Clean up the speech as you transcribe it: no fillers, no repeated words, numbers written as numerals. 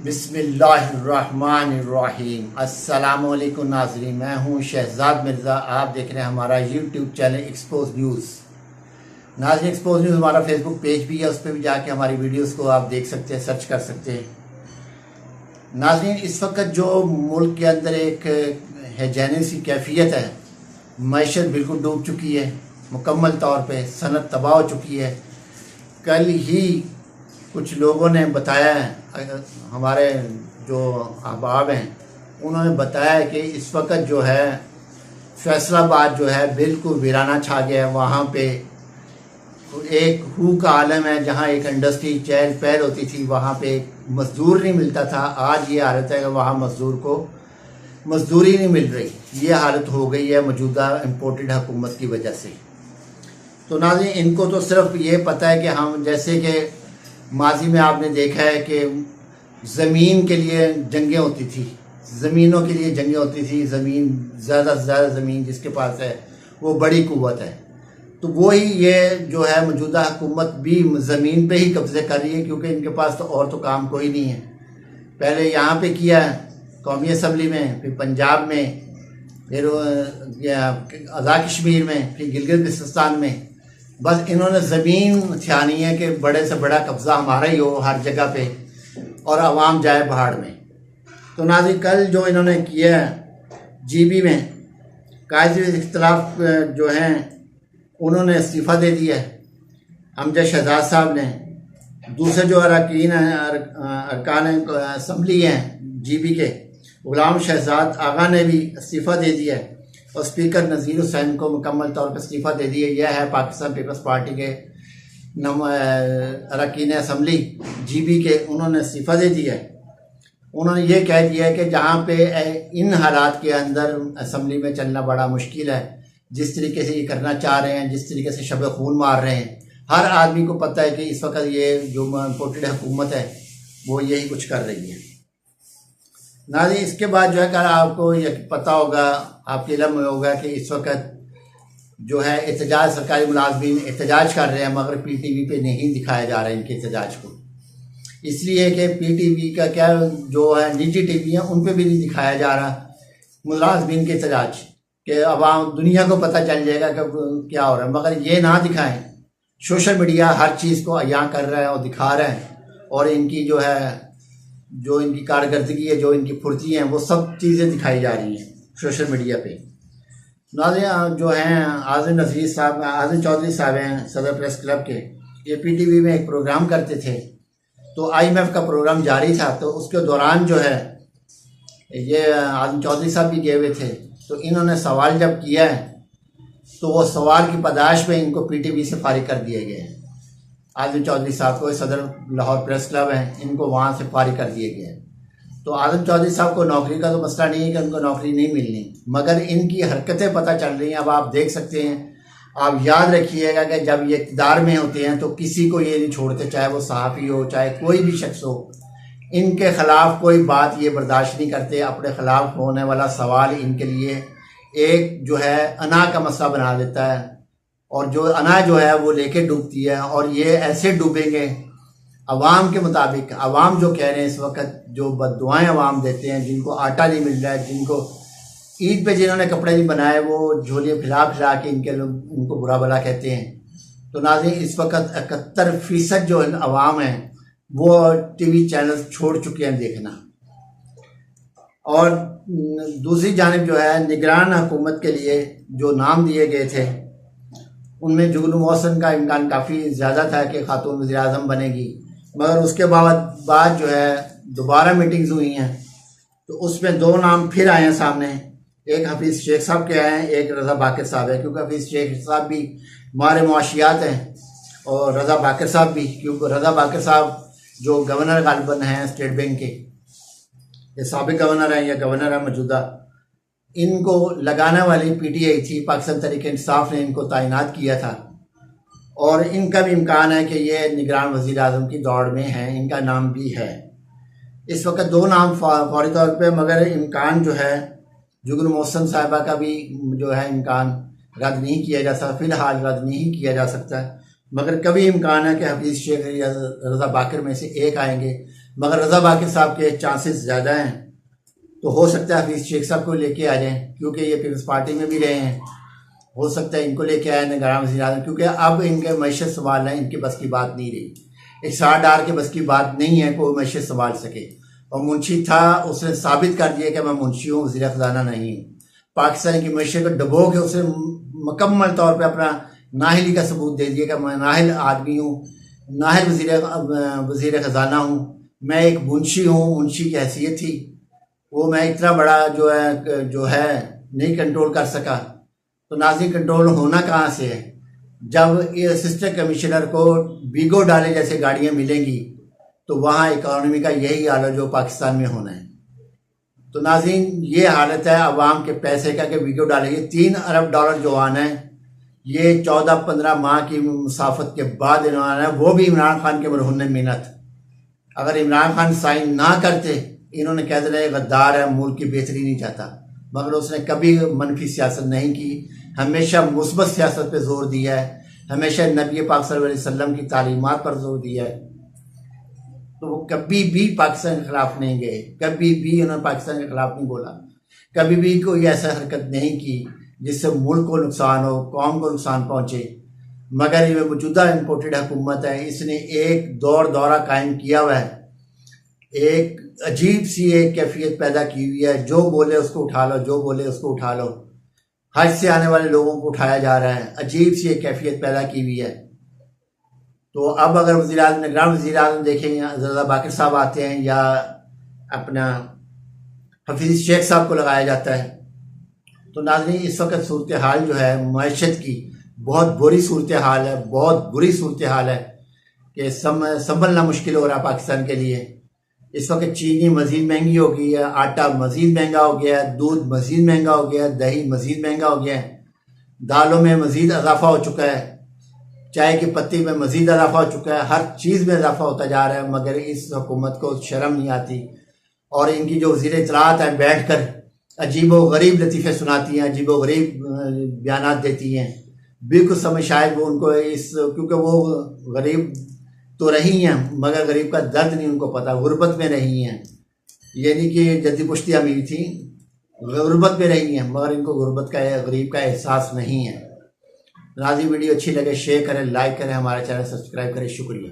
बिस्मिल्लाहिर्रहमानिर्रहीम। अस्सलामुअलैकुम नाज़रीन, मैं हूँ शहजाद मिर्ज़ा। आप देख रहे हैं हमारा यूट्यूब चैनल एक्सपोज न्यूज़। नाज़रीन, एक्सपोज न्यूज़ हमारा फेसबुक पेज भी है, उस पर भी जाके हमारी वीडियोस को आप देख सकते हैं, सर्च कर सकते हैं। नाज़रीन, इस वक्त जो मुल्क के अंदर एक हैजानी सी कैफियत है, मईशत बिल्कुल डूब चुकी है, मुकम्मल तौर पे सनत तबाह हो चुकी है। कल ही कुछ लोगों ने बताया है, हमारे जो अहबाब हैं उन्होंने बताया कि इस वक्त जो है फैसलाबाद जो है बिल्कुल वीराना छा गया है। वहाँ पे एक हू का आलम है, जहाँ एक इंडस्ट्री चहल पहल होती थी, वहाँ पे मजदूर नहीं मिलता था। आज ये हालत है कि वहाँ मजदूर को मजदूरी नहीं मिल रही। ये हालत हो गई है मौजूदा इम्पोर्टेड हुकूमत की वजह से। तो नाज़रीन, इनको तो सिर्फ ये पता है कि हम, जैसे कि माजी में आपने देखा है कि ज़मीन के लिए जंगें होती थी, ज़मीनों के लिए जंगें होती थी। ज़मीन, ज़्यादा से ज़्यादा ज़मीन जिसके पास है वो बड़ी कुव्वत है। तो वही ये जो है मौजूदा हुकूमत भी ज़मीन पे ही कब्ज़े कर रही है, क्योंकि इनके पास तो और तो काम कोई नहीं है। पहले यहाँ पे किया कौमी असम्बली में, फिर पंजाब में, फिर आज़ाद कश्मीर में, फिर गिलगित बिल्तिस्तान में। बस इन्होंने ज़मीन छानी है कि बड़े से बड़ा कब्ज़ा हमारा ही हो हर जगह पे, और आवाम जाए पहाड़ में। तो नाज़रीन, कल जो इन्होंने किया है जीबी में, कायदे इख्तिलाफ जो हैं उन्होंने इस्तीफ़ा दे दिया है। अमजद शहजाद साहब ने, दूसरे जो अरकान असम्बली हैं जीबी के, गुलाम शहजाद आगा ने भी इस्तीफ़ा दे दिया है, और स्पीकर नज़ीर हुसैन को मुकम्मल तौर पर इस्तीफ़ा दे दिया। यह है पाकिस्तान पीपल्स पार्टी के अरकान असम्बली जीबी के, उन्होंने इस्तीफ़ा दे दिया है। उन्होंने ये कह दिया है कि जहाँ पे इन हालात के अंदर असम्बली में चलना बड़ा मुश्किल है, जिस तरीके से ये करना चाह रहे हैं, जिस तरीके से शब खून मार रहे हैं, हर आदमी को पता है कि इस वक्त ये जो इम्पोर्टेड हुकूमत है वो यही कुछ कर रही है। नाज़रीन, इसके बाद जो है कल आपको ये पता होगा, आपके इल्म में होगा कि इस वक्त जो है एहतजाज, सरकारी मुलाजमीन एहतजाज कर रहे हैं, मगर PTV पे नहीं दिखाया जा रहा है इनके एहतजाज को। इसलिए कि PTV का क्या जो है निजी TV है उन पे भी नहीं दिखाया जा रहा मुलाजमीन के एहतजाज, कि अवाम दुनिया को पता चल जाएगा कि क्या हो रहा है। मगर ये ना दिखाएं, सोशल मीडिया हर चीज़ को अयां कर रहा है और दिखा रहा है, और इनकी जो है जो इनकी कारकर्दगी है, जो इनकी फुर्ती हैं, वो सब चीज़ें दिखाई जा रही हैं सोशल मीडिया पे। नाज़रीन, जो हैं आज़म नज़ीर साहब, आज़म चौधरी साहब हैं सदर प्रेस क्लब के, ये PTV में एक प्रोग्राम करते थे। तो IMF का प्रोग्राम जारी था, तो उसके दौरान जो है ये आज़म चौधरी साहब भी गए हुए थे। तो इन्होंने सवाल जब किया है, तो वो सवाल की पादाश में इनको PTV से फारिग कर दिए गए हैं। आज़म चौधरी साहब को, सदर लाहौर प्रेस क्लब हैं, इनको वहाँ से फारिग कर दिए गए हैं। तो आज़म चौधरी साहब को नौकरी का तो मसला नहीं है कि उनको नौकरी नहीं मिलनी, मगर इनकी हरकतें पता चल रही हैं। अब आप देख सकते हैं, आप याद रखिएगा कि जब ये इक़्तिदार में होते हैं तो किसी को ये नहीं छोड़ते, चाहे वो सहाफ़ी हो, चाहे कोई भी शख्स हो, इनके ख़िलाफ़ कोई बात ये बर्दाश्त नहीं करते। अपने ख़िलाफ़ होने वाला सवाल इनके लिए एक जो है अना का मसला बना देता है, और जो अना जो है वो लेके डूबती है। और ये ऐसे डूबेंगे अवाम के मुताबिक। अवाम जो कह रहे हैं इस वक्त, जो बद्दुआएं अवाम देते हैं, जिनको आटा नहीं मिल रहा है, जिनको ईद पे जिन्होंने कपड़े नहीं बनाए, वो झोलियाँ फैला फैला के इनके लोग उनको बुरा भला कहते हैं। तो नाज़रीन, इस वक्त 71% जो अवाम है वो TV चैनल छोड़ चुके हैं देखना। और दूसरी जानिब जो है निगरान हुकूमत के लिए जो नाम दिए गए थे, उनमें जुगनू मोहसिन का इम्कान काफ़ी ज़्यादा था कि खातून वज़ीर आज़म बनेगी, मगर उसके बाद जो है दोबारा मीटिंग्स हुई हैं, तो उसमें 2 नाम फिर आए हैं सामने। एक हफीज़ शेख साहब के आए हैं, एक रज़ा बाकर साहब है, क्योंकि हफीज़ शेख साहब भी हमारे मुआशियात हैं, और रज़ा बाकर साहब भी, क्योंकि रज़ा बाकर साहब जो गवर्नर गालिबन हैं स्टेट बैंक के, ये साबिक गवर्नर हैं या गवर्नर है मौजूदा, इनको लगाने वाली PTI थी, पाकिस्तान तहरीक इंसाफ ने इनको तैनात किया था। और इनका भी इम्कान है कि ये निगरान वज़ीर आज़म की दौड़ में हैं, इनका नाम भी है। इस वक्त 2 नाम फौरी तौर पे, मगर इम्कान जो है जुगनू मोहसिन साहिबा का भी जो है इम्कान रद्द नहीं किया जा सकता, फ़िलहाल रद्द नहीं किया जा सकता, मगर कभी इम्कान है कि हफीज़ शेख या रज़ा बाकर में से एक आएंगे। मगर रज़ा बाक़िर साहब के चांसेस ज़्यादा हैं, तो हो सकता है हफीज़ शेख साहब को लेके आ जाएं, क्योंकि ये पीपल्स पार्टी में भी रहे हैं। हो सकता है इनको लेके आए निगरान वज़ीर आज़म, क्योंकि अब इनके मैशत संभालना इनके बस की बात नहीं रही। एक सरदार के बस की बात नहीं है कोई मैशत संभाल सके। और मुंशी था, उसने साबित कर दिया कि मैं मुंशी हूँ, वज़ीर ख़जाना नहीं हूँ। पाकिस्तान की मैशत को डबो के उसने मुकम्मल तौर पर अपना नाहिली का सबूत दे दिया कि मैं नाहिल आदमी हूँ, नाहिल वज़ीर ख़जाना हूँ, मैं एक मुंशी हूँ, मुंशी की हैसियत थी वो, मैं इतना बड़ा जो है नहीं कंट्रोल कर सका। तो नाज़रीन, कंट्रोल होना कहाँ से है? जब ये असिस्टेंट कमिश्नर को बीगो डाले जैसे गाड़ियाँ मिलेंगी तो वहाँ इकॉनमी का यही हाल है जो पाकिस्तान में होना है। तो नाज़रीन, ये हालत है अवाम के पैसे का कि बीगो डाले। ये $3 अरब जो आना है, ये 14-15 माह की मुसाफत के बाद इन्होंने आना है, वो भी इमरान खान के मरहुन मिन्नत। अगर इमरान खान साइन ना करते, इन्होंने कह देना ये गद्दार है, मुल्क की बेहतरी नहीं चाहता। मगर उसने कभी मनफी सियासत नहीं की, हमेशा मुस्बत सियासत पे जोर दिया है, हमेशा नबी पाक सल्लल्लाहु अलैहि वसल्लम की तालीमात पर जोर दिया है। तो वो कभी भी पाकिस्तान के खिलाफ नहीं गए, कभी भी उन्होंने पाकिस्तान के खिलाफ नहीं बोला, कभी भी कोई ऐसा हरकत नहीं की जिससे मुल्क को नुकसान हो, कौम को नुकसान पहुँचे। मगर ये मौजूदा इम्पोर्टेड हुकूमत है, इसने एक दौरा कायम किया हुआ है, एक अजीब सी एक कैफियत पैदा की हुई है, जो बोले उसको उठा लो, जो बोले उसको उठा लो। हज से आने वाले लोगों को उठाया जा रहा है, अजीब सी एक कैफियत पैदा की हुई है। तो अब अगर निगरान वज़ीर आज़म देखें, रज़ा बाक़िर साहब आते हैं या अपना हफीज़ शेख साहब को लगाया जाता है, तो नाज़रीन इस वक्त सूरत हाल जो है मईशत की बहुत बुरी सूरत हाल है, बहुत बुरी सूरत हाल है कि संभलना मुश्किल हो रहा है पाकिस्तान के लिए। इस वक्त चीनी मज़ीद महंगी हो गई है, आटा मज़ीद महंगा हो गया है, दूध मज़ीद महंगा हो गया है, दही मज़ीद महंगा हो गया है, दालों में मज़ीद इजाफा हो चुका है, चाय की पत्ती में मज़ीद इजाफा हो चुका है, हर चीज़ में इजाफा होता जा रहा है। मगर इस हुकूमत को शर्म नहीं आती, और इनकी जो वज़ीर इत्तलाआत है बैठ कर अजीब व गरीब लतीफ़े सुनाती हैं, अजीब व गरीब बयानात देती हैं। बिल्कुल समझ शायद वो उनको क्योंकि वो गरीब तो रही हैं मगर गरीब का दर्द नहीं उनको पता, गुर्बत में रही हैं। ये नहीं कि जद्दी पुश्ती अमीर थी, गुर्बत में रही हैं, मगर इनको गुर्बत का गरीब का एहसास नहीं है। नाज़रीन, वीडियो अच्छी लगे शेयर करें, लाइक करें, हमारा चैनल सब्सक्राइब करें। शुक्रिया।